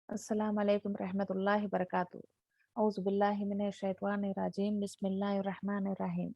अस्सलाम वालेकुम रहमतुल्लाहि वबरकातुहू। औज़ु बिल्लाहि मिनश शैतानिर रजीम। बिस्मिल्लाहिर रहमानिर रहीम।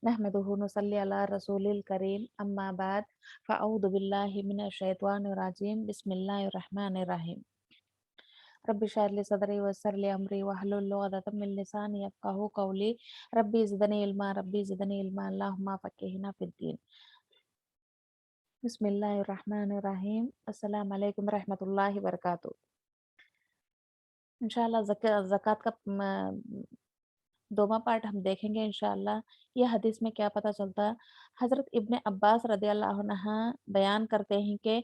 नहमदुहु व नसल्ली अला रसूलिल करीम। अम्मा बाद फ़अऊज़ु बिल्लाहि मिनश शैतानिर रजीम। बिस्मिल्लाहिर रहमानिर रहीम। रब्बि इश्रह ली सदरी व यस्सिर ली अमरी वहलुल उक़दतम मिन लिसानी यफ़क़हू क़ौली। रब्बि ज़िदनी इल्मा अल्लाहुम्मा फ़क़्क़िहना फ़िद्दीन। बिस्मिल्लाहिर रहमानिर रहीम। अस्सलामु अलैकुम रहमतुल्लाहि व बरकातुहू। इंशाअल्लाह ज़कात का दोमा पार्ट हम देखेंगे इंशाअल्लाह। ये हदीस में क्या पता चलता है। हज़रत इब्न अब्बास रज़ियल्लाहु अन्हा बयान करते हैं कि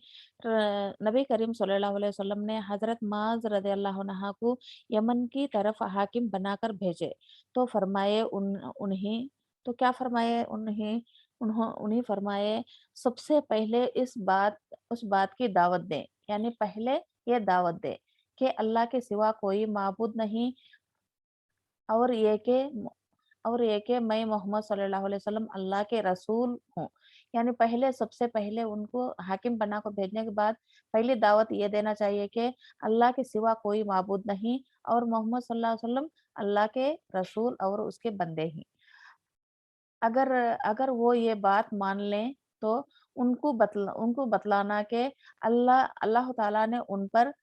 नबी करीम सल्लल्लाहु अलैहि वसल्लम ने हज़रत माज़ रज़ियल्लाहु अन्हा को यमन की तरफ हाकिम बनाकर भेजे। तो फरमाए उन्हें तो क्या फरमाए उन्हें फरमाए, सबसे पहले उस बात की दावत दें, यानी पहले ये दावत दें कि अल्लाह के सिवा कोई माबूद नहीं, और ये कि मैं मोहम्मद सल्लल्लाहु अलैहि वसल्लम अल्लाह के रसूल हूँ। यानी सबसे पहले उनको हाकिम बनाकर भेजने के बाद पहली दावत ये देना चाहिए कि अल्लाह के सिवा कोई माबूद नहीं, और मोहम्मद सल्लल्लाहु अलैहि वसल्लम अल्लाह के रसूल और उसके बंदे हैं। अगर अगर वो ये बात मान लें तो उनको बतलाना कि अल्लाह अल्लाह ताला ने उन पर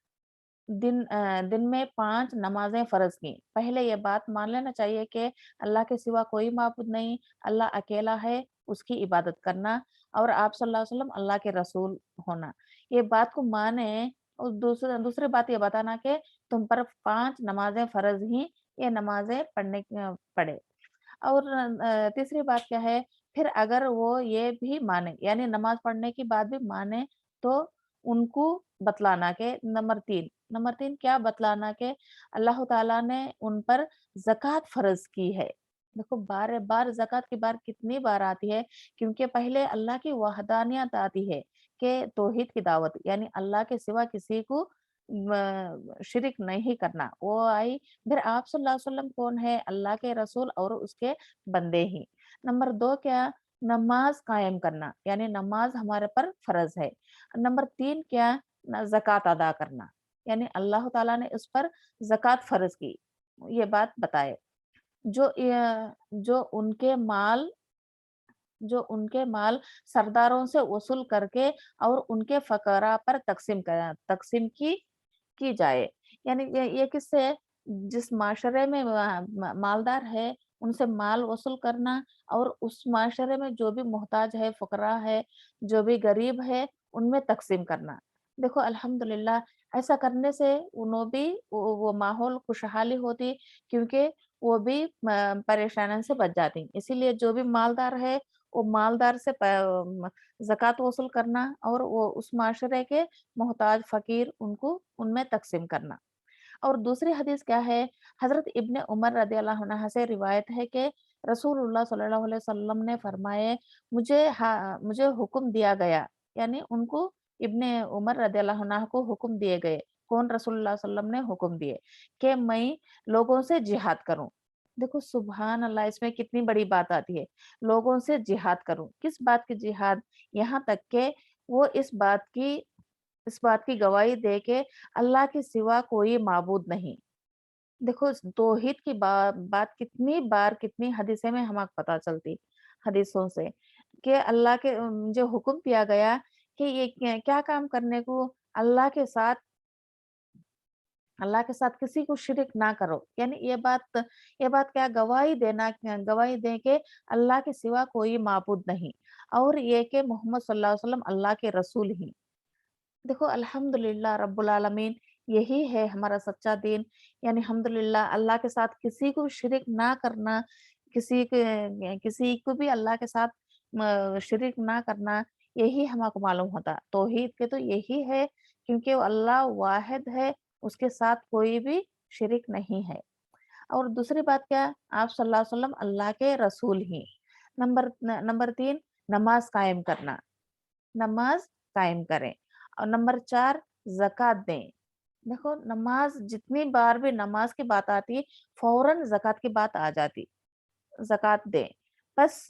दिन में 5 नमाज़ें फ़र्ज़ की। पहले ये बात मान लेना चाहिए कि अल्लाह के सिवा कोई माबूद नहीं, अल्लाह अकेला है, उसकी इबादत करना, और आप सल्लल्लाहु अलैहि वसल्लम अल्लाह के रसूल होना। ये बात को माने, और दूसरी बात ये बताना कि तुम पर 5 नमाज़ें फ़र्ज़ ही, ये नमाज़ें पढ़े। और तीसरी बात क्या है, फिर अगर वो ये भी माने, यानी नमाज़ पढ़ने की बात भी माने, तो उनको बतलाना के नंबर 3 क्या बतलाना के अल्लाह ताला ने उन पर ज़कात फ़र्ज़ की है। देखो बार-बार ज़कात की बात कितनी बार आती है, क्योंकि पहले अल्लाह की वहदानियत आती है कि तौहीद की दावत, यानी अल्लाह के सिवा किसी को शिरक नहीं करना, वो आई। फिर आप सल्लल्लाहु अलैहि वसल्लम कौन है? अल्लाह के रसूल और उसके बंदे ही। नंबर 2 क्या? नमाज कायम करना, यानी नमाज हमारे पर फर्ज है। नंबर 3 क्या? ज़कात अदा करना, यानी अल्लाह ताला ने उस पर ज़कात फर्ज की, ये बात बताए। जो जो उनके माल जो उनके माल सरदारों से वसूल करके और उनके फकरा पर तकसीम की जाए। यानी ये किससे? जिस माशरे में मालदार है, उनसे माल वसूल करना, और उस माशरे में जो भी मोहताज है, फुकरा है, जो भी गरीब है, उनमें तकसीम करना। देखो अल्हम्दुलिल्लाह, ऐसा करने से उन्हों भी वो माहौल खुशहाली होती, क्योंकि वो भी परेशानियों से बच जाती। इसीलिए जो भी मालदार है, वो मालदार से ज़कात वसूल करना, और वो उस माशरे के मोहताज फ़कीर उनको उनमें तक़सीम करना। और दूसरी हदीस क्या है? हज़रत इब्न उमर रज़ियल्लाहु अन्हा से रिवायत है कि रसूलुल्लाह सल्लल्लाहु अलैहि वसल्लम ने फरमाए, मुझे हुक्म दिया गया, यानी उनको इब्न उमर रज़ियल्लाहु अन्हा को हुक्म दिए गए। कौन? रसूलुल्लाह सल्लल्लाहु अलैहि वसल्लम ने हुक्म दिए कि मैं लोगों से जिहाद करूँ। देखो सुभान अल्लाह, इसमें कितनी बड़ी बात आती है। लोगों से जिहाद करूँ, किस बात की जिहाद? यहाँ तक के वो इस बात की गवाही दे के अल्लाह के सिवा कोई माबूद नहीं। देखो तौहीद की बात कितनी बार, कितनी हदीसें में हमें पता चलती, हदीसों से, कि जो हुक्म दिया गया कि ये क्या काम करने को, अल्लाह के साथ अल्लाह के साथ किसी को शिरक ना करो। यानी ये बात क्या? गवाही दें कि अल्लाह के सिवा कोई माबूद नहीं, और ये कि मोहम्मद सल्लल्लाहु अलैहि वसल्लम अल्लाह के रसूल ही। देखो अल्हम्दुलिल्लाह रब्बुल आलमीन, यही है हमारा सच्चा दीन। यानी अल्हम्दुलिल्लाह, अल्लाह के साथ किसी को शिरक ना करना, किसी को भी अल्लाह के साथ शिरक ना करना, यही हमको मालूम होता। तौहीद के तो यही है, क्योंकि वो अल्लाह वाहिद है, उसके साथ कोई भी शिरक नहीं है। और दूसरी बात क्या? आप सल्लल्लाहु अलैहि वसल्लम अल्लाह के रसूल ही। नंबर 3, नमाज कायम करना, नमाज कायम करें। और नंबर 4, ज़कात दें। देखो नमाज, जितनी बार भी नमाज की बात आती, फौरन ज़कात की बात आ जाती। ज़कात दें। बस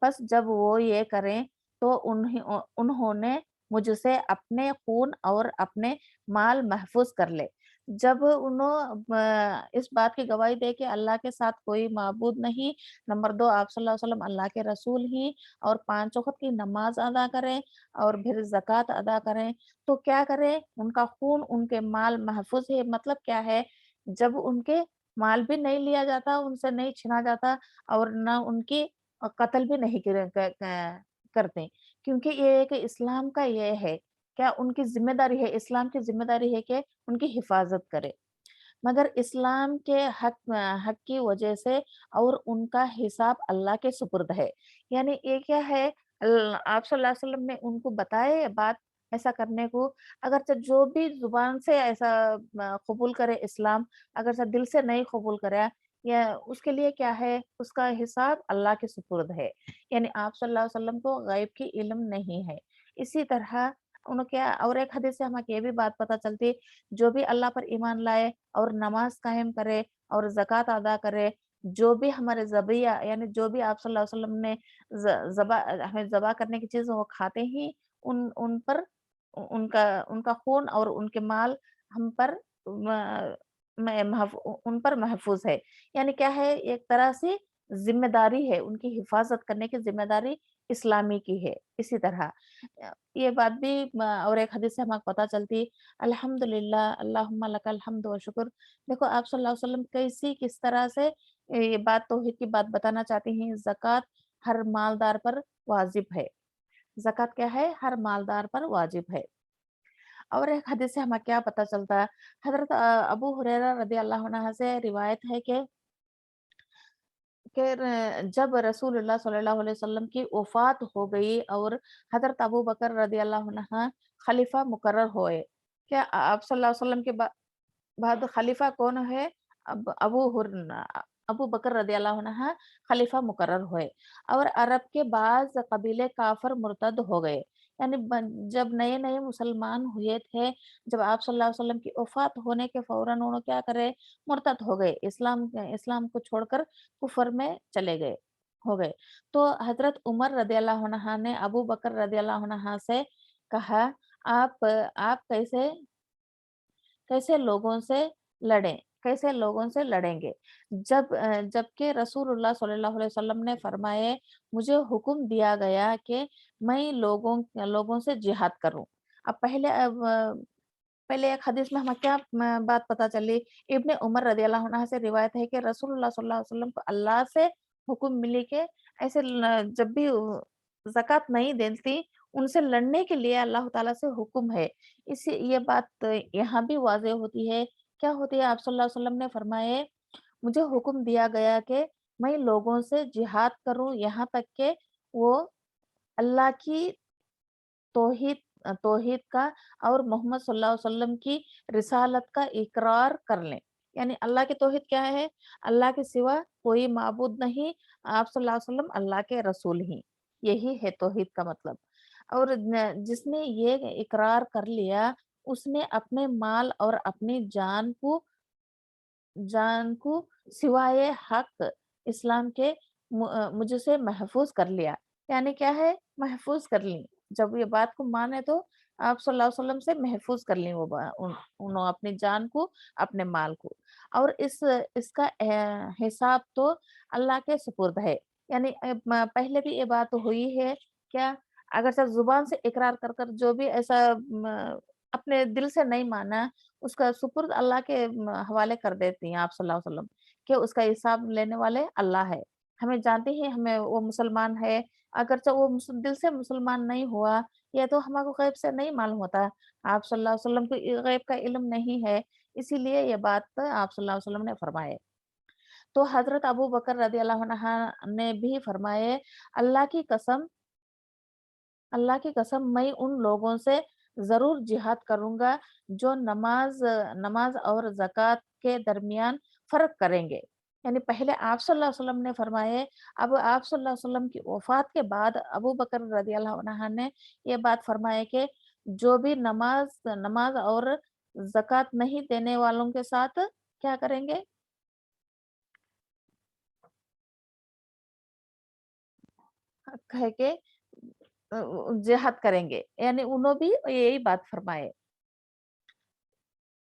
बस जब वो ये करें, तो उन्होंने मुझसे अपने खून और अपने माल महफूज कर ले। जब इस बात की गवाही दे कि अल्लाह के साथ कोई माबूद नहीं, नंबर 2 आप सल्लल्लाहु अलैहि वसल्लम अल्लाह के रसूल ही, और 5 वक़्त की नमाज़ अदा करें और फिर ज़कात अदा करें, तो क्या करें? उनका खून, उनके माल महफ़ूज़ है। मतलब क्या है? जब उनके माल भी नहीं लिया जाता, उनसे नहीं छीना जाता और ना उनकी कत्ल भी नहीं करते, क्योंकि ये एक इस्लाम का ये है, क्या उनकी ज़िम्मेदारी है, इस्लाम की ज़िम्मेदारी है कि उनकी हिफ़ाज़त करे। मगर इस्लाम के हक की वजह से और उनका हिसाब अल्लाह के सुपुर्द है। यानी ये क्या है, आप सल्लल्लाहु अलैहि वसल्लम ने उनको बताया ये बात ऐसा करने को, अगरचे जो भी ज़ुबान से ऐसा कबूल करे इस्लाम, अगरचे दिल से नहीं कबूल करा, या उसके लिए क्या है, उसका हिसाब अल्लाह के सुपुर्द है। यानी आप सल्लल्लाहु अलैहि वसल्लम को गैब की इल्म नहीं है। इसी तरह उन्हें क्या, और एक हदीस से हमें ये भी बात पता चलती, जो भी अल्लाह पर ईमान लाए और नमाज कायम करे और ज़कात अदा करे, जो भी हमारे ज़बिया यानी जो भी आप सल्लल्लाहु अलैहि वसल्लम ने ज़ ज़बा हमें ज़बा करने की चीज़ वो खाते ही, उन उन पर उनका उनका खून और उनके माल हम पर म मैं महफ़ उन पर महफ़ूज़ है। यानी क्या है, एक तरह से ज़िम्मेदारी है, उनकी हिफ़ाज़त करने की ज़िम्मेदारी इस्लामी की है। इसी तरह ये बात भी और एक हदीस से हमें पता चलती, अल्हम्दुलिल्लाह अल्लाहुम्मा लकल हम्द व शुक्र। देखो आप सल्लल्लाहु अलैहि वसल्लम किस तरह से ये बात तौहीद की बात बताना चाहती हैं, ज़कात हर मालदार पर वाजिब है। ज़कात क्या है? हर मालदार पर वाजिब है। और एक हदीस से हमें क्या पता चलता है, हज़रत अबू हुरैरा रज़ी अल्लाहु अन्हु से रिवायत है कि जब रसूलुल्लाह सल्लल्लाहु अलैहि वसल्लम की वफ़ात हो गई और हज़रत अबू बकर रज़ी अल्लाहु अन्हु खलीफा मुकर्रर हुए। क्या आप सल्लल्लाहु अलैहि वसल्लम के बाद खलीफा कौन है? अब अबू बकर रज़ियल्लाहु अन्हु खलीफा मुकर्रर हुए और अरब के बाज़ कबीले काफ़िर मुर्तद हो गए। यानी जब नए-नए मुसलमान हुए थे, जब आप सल्लल्लाहु अलैहि वसल्लम की वफ़ात होने के फ़ौरन उन्होंने क्या करे? मुर्तद हो गए। इस्लाम को छोड़कर कुफ़र में चले गए, हो गए। तो हज़रत उमर रज़ियल्लाहु अन्हा ने अबू बकर रज़ियल्लाहु अन्हा से कहा, आप कैसे कैसे लोगों से लड़ें, कैसे लोगों से लड़ेंगे? जबकि रसूलुल्लाह सल्लल्लाहु अलैहि वसल्लम ने फरमाए, मुझे हुक्म दिया गया कि मैं लोगों से जिहाद करूँ। अब पहले एक हदीस में हमें क्या बात पता चली, इब्न उमर रज़ियल्लाहु अन्हा से रिवायत है कि रसूलुल्लाह सल्लल्लाहु अलैहि वसल्लम को अल्लाह से हुक्म मिली कि ऐसे जब भी ज़कात नहीं देती, उनसे लड़ने के लिए अल्लाह ताला से हुक्म है। ये बात यहाँ भी वाज़ेह होती है। क्या होती है? आप सल्लल्लाहु अलैहि वसल्लम ने फरमाए, मुझे हुक्म दिया गया कि मैं लोगों से जिहाद करूँ, यहाँ तक कि वो अल्लाह की तौहीद का और मोहम्मद सल्लल्लाहु अलैहि वसल्लम की रिसालत का इकरार कर लें। यानी अल्लाह की तौहीद क्या है? अल्लाह के सिवा कोई माबूद नहीं, आप सल्लल्लाहु अलैहि वसल्लम अल्लाह के रसूल ही। यही है तौहीद का मतलब। और जिसने ये इकरार कर लिया, उसने अपने माल और अपनी जान को सिवाय हक इस्लाम के मुझसे महफूज कर लिया। यानी क्या है? महफूज कर ली। जब ये बात को माने तो आप सल्लल्लाहु अलैहि वसल्लम से महफूज कर ली, वो उन्होंने अपनी जान को, अपने माल को। और इसका हिसाब तो अल्लाह के सुपुर्द है। यानी पहले भी ये बात हुई है क्या? अगर सब जुबान से इकरार कर कर जो भी ऐसा अपने दिल से नहीं माना, उसका सुपुर्द अल्लाह के हवाले कर देती हैं आप सल्लल्लाहु अलैहि वसल्लम, कि उसका हिसाब लेने वाले अल्लाह है। हमें जानते हैं, हमें वो मुसलमान है, अगरचे वो दिल से मुसलमान नहीं हुआ, ये तो हमको गैब से नहीं मालूम होता। आप सल्लल्लाहु अलैहि वसल्लम को गैब का इल्म नहीं है, इसीलिए ये बात आप सल्लल्लाहु अलैहि वसल्लम ने फरमाए। तो हज़रत अबू बकर रज़ियल्लाहु अन्हा ने भी फरमाए, अल्लाह की कसम अल्लाह की कसम मैं उन लोगों से ज़रूर जिहाद करूँगा जो नमाज़ और ज़कात के दरमियान फ़र्क करेंगे। यानी पहले आप सल्लल्लाहु अलैहि वसल्लम ने फरमाए, अब आप सल्लल्लाहु अलैहि वसल्लम की वफ़ात के बाद अबू बकर रज़ियल्लाहु अन्हा ने ये बात फरमाए कि जो भी नमाज़ और ज़कात नहीं देने वालों के साथ क्या करेंगे? कह के जिहाद करेंगे। यानी उन्हों भी यही बात फरमाए।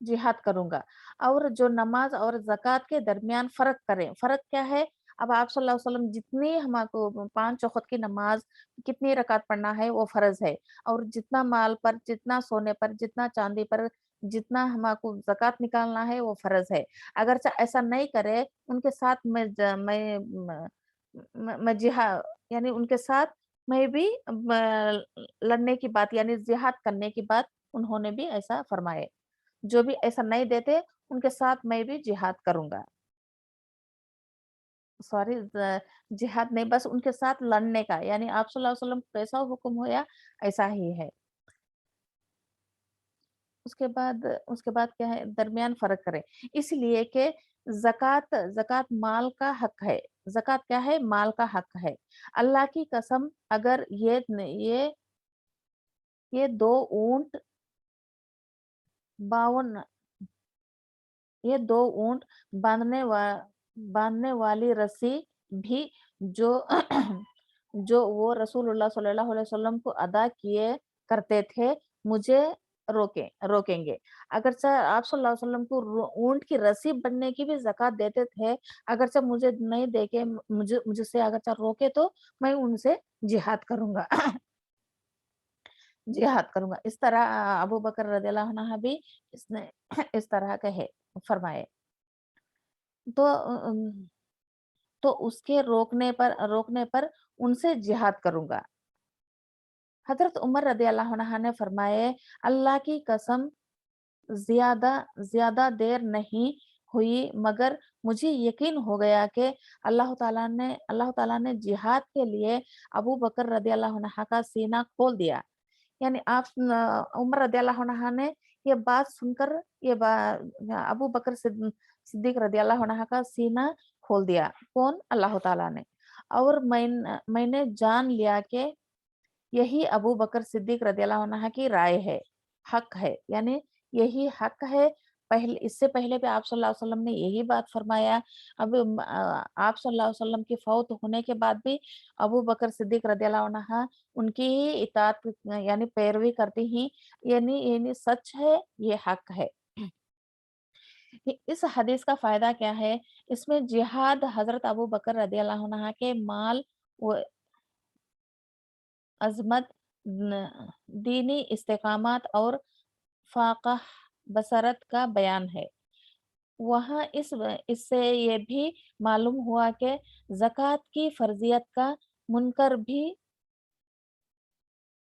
जिहाद करूँगा। और जो नमाज़ और ज़कात के दरमियान फ़र्क करें। फ़र्क क्या है? अब आप सल्लल्लाहु अलैहि वसल्लम जितनी हमको 5 वक़्त की नमाज़ कितनी रकात पढ़ना है वो फ़र्ज़ है। और जितना माल पर, जितना सोने पर, जितना चाँदी पर, जितना हमको ज़कात निकालना है वो फ़र्ज़ है। अगरचे ऐसा नहीं करे उनके साथ मैं यानी उनके साथ मैं भी लड़ने की बात यानी जिहाद करने की बात उन्होंने भी ऐसा फ़रमाए। जो भी ऐसा नहीं देते, उनके साथ मैं भी जिहाद करूँगा। सॉरी जिहाद नहीं बस उनके साथ लड़ने का, यानी आप सल्लल्लाहु अलैहि वसल्लम कैसा हुक्म होया, ऐसा ही है। उसके बाद क्या है दरमियान फ़र्क करें। इसलिए कि ज़कात ज़कात माल का हक है। ज़कात क्या है? माल का हक है। अल्लाह की कसम अगर ये 2 ऊँट 52 ये 2 ऊँट बाँधने वा बाँधने वाली रस्सी भी जो जो वो रसूलुल्लाह सल्लल्लाहु अलैहि वसल्लम को अदा किए करते थे, मुझे रोकेंगे। अगरचे आप सल्लल्लाहु अलैहि वसल्लम को ऊँट की रस्सी बनने की भी ज़कात देते थे, अगरचे मुझे नहीं देके मुझसे अगरचे रोके तो मैं उनसे जिहाद करूँगा। जिहाद करूँगा। इस तरह अबू बकर रज़ियल्लाहु अन्हा भी इसने इस तरह कहे फरमाए। तो तो उसके रोकने पर उनसे जिहाद करूँगा। हज़रत उमर रज़ियल्लाहु अन्हा ने फरमाए, अल्लाह की कसम ज़्यादा ज़्यादा देर नहीं हुई मगर मुझे यकीन हो गया कि अल्लाह ताला ने जिहाद के लिए अबू बकर रज़ियल्लाहु अन्हा का सीना खोल दिया। यानी आप उमर रज़ियल्लाहु अन्हा ने ये बात सुनकर अबू बकर सिद्दीक रज़ियल्लाहु अन्हा का सीना खोल दिया। कौन? अल्लाह ताला ने। और मैंने जान लिया कि यही अबू बकर सिद्दीक रज़ियल्लाहु अन्हा की राय है, हक है। यानी यही हक है। इससे पहले भी आप सल्लल्लाहु अलैहि वसल्लम ने यही बात फरमाया। अब आप सल्लल्लाहु अलैहि वसल्लम के फौत होने के बाद भी अबू बकर सिद्दीक रज़ियल्लाहु अन्हा उनकी ही इताअत यानी पैरवी करती ही यानी सच है, ये हक है। इस हदीस का फ़ायदा क्या है? इसमें जिहाद हज़रत अबू बकर रज़ियल्लाहु अन्हा के माल व अज़मत, दीनी इस्तेकामत और फ़ाक़ह बसरत का बयान है। वहाँ इससे ये भी मालूम हुआ कि ज़कात की फ़र्ज़ियत का मुनकर भी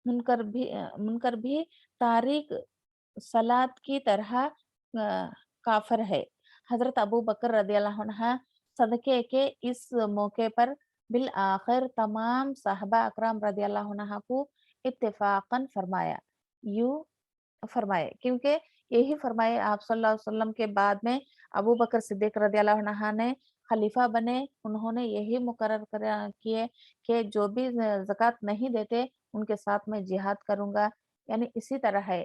मुनकर भी तारिक सलात की तरह काफ़िर है। हज़रत अबू बकर रज़ियल्लाहु अन्हा सदक़े के इस मौके पर बिल आखिर तमाम सहाबा अकराम रज़ियल्लाहु अन्हा को इत्तिफ़ाक़न फरमाए क्योंकि यही फरमाए आप सल्लल्लाहु अलैहि वसल्लम के बाद में अबू बकर सिद्दीक रज़ियल्लाहु अन्हा ने खलीफा बने। उन्होंने यही मुकर्रर किए कि जो भी ज़कात नहीं देते उनके साथ मैं जिहाद करूँगा। यानी इसी तरह है।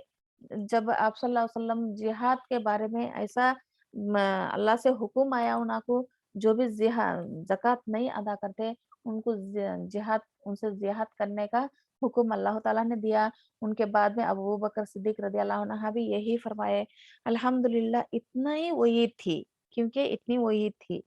जब आप सल्लल्लाहु अलैहि वसल्लम जिहाद के बारे में ऐसा अल्लाह से हुक्म आया उनको जो भी ज़कात नहीं अदा करते उनको उनसे जिहाद करने का हुक्म अल्लाह ताला ने दिया। उनके बाद में अबू बकर सिद्दीक रज़ियल्लाहु अन्हा भी यही फरमाए। अल्हम्दुलिल्लाह इतना ही उम्मीद थी, क्योंकि इतनी उम्मीद थी।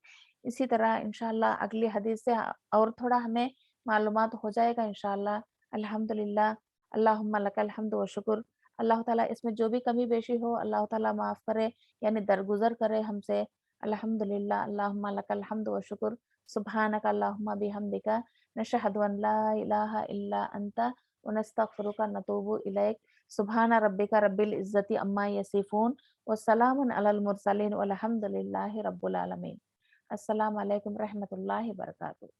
इसी तरह इंशाअल्लाह अगली हदीस से और थोड़ा हमें मालूमात हो जाएगा इंशाअल्लाह। अल्हम्दुलिल्लाह, अल्लाहुम्मा लकल हम्द व शुक्र। अल्लाह ताला इसमें जो भी कमी बेशी हो अल्लाह ताला माफ़ करे, यानी दरगुज़र करे हमसे। अल्हम्दुलिल्लाह, अल्लाहुम्मा लकल हम्द व शुक्र। सुब्हानक अल्लाहुम्मा बिहम्दिका नशहदु अन ला इलाहा इल्ला अंता व नस्तगफिरुका व नतूबु इलैक। सुब्हान रब्बिका रब्बिल इज़्ज़ति अम्मा यसिफून व सलामुन अलल मुरसलीन वल्हम्दुलिल्लाहि रब्बिल आलमीन। अस्सलामु अलैकुम रहमतुल्लाहि व बरकातुहू।